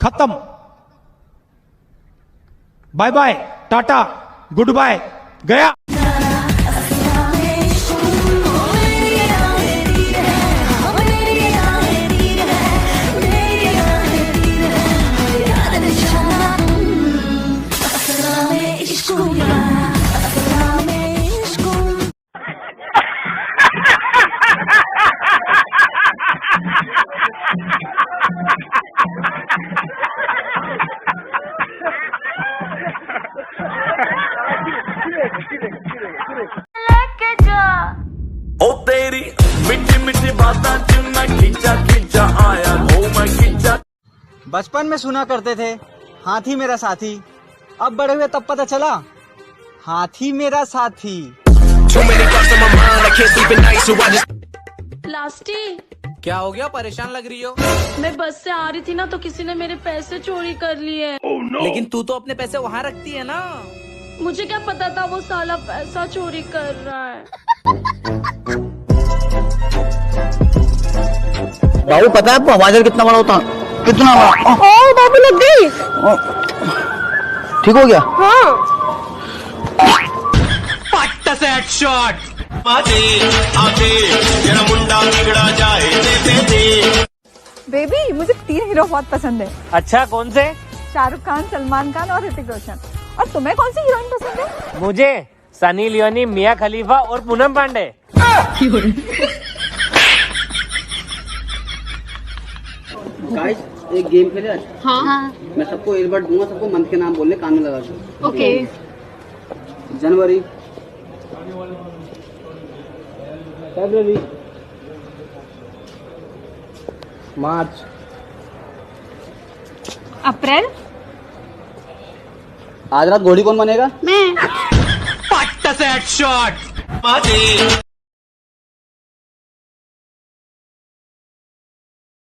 खत्म, bye bye, tata, goodbye, गया। ओ तेरी मीठी मीठी बातों च मैं खींचा खींचा आया, ओ मैं खींचा। बचपन में सुना करते थे हाथी मेरा साथी, अब बड़े हुए तब पता चला हाथी मेरा साथी। प्लास्टिक, क्या हो गया, परेशान लग रही हो? मैं बस से आ रही थी ना तो किसी ने मेरे पैसे चोरी कर लिए। लेकिन तू तो अपने पैसे वहाँ रखती है ना। मुझे क्या पता था वो साला पैसा चोरी कर रहा है। बाबू पता है आपको हमारा कितना बड़ा होता? कितना बड़ा? ओ बाबू लग गई। ठीक हो गया? हाँ। पट्टा से हेडशॉट। मुंडा बिगड़ा जाए। बेबी, मुझे 3 हीरो बहुत पसंद है। अच्छा, कौन से? शाहरुख खान, सलमान खान और ऋतिक रोशन। और तुम्हें कौन सी हीरोइन पसंद है? मुझे सनी लियोनी, मिया खलीफा और पूनम पांडे। गाइस, एक गेम खेले आज? हाँ। मैं सबको ईयरबड दूंगा, सबको मंथ के नाम बोलने, कान में लगा के। ओके। जनवरी, फरवरी, मार्च, अप्रैल। आज रात घोड़ी कौन बनेगा? मैं। पट्टा से हेडशॉट।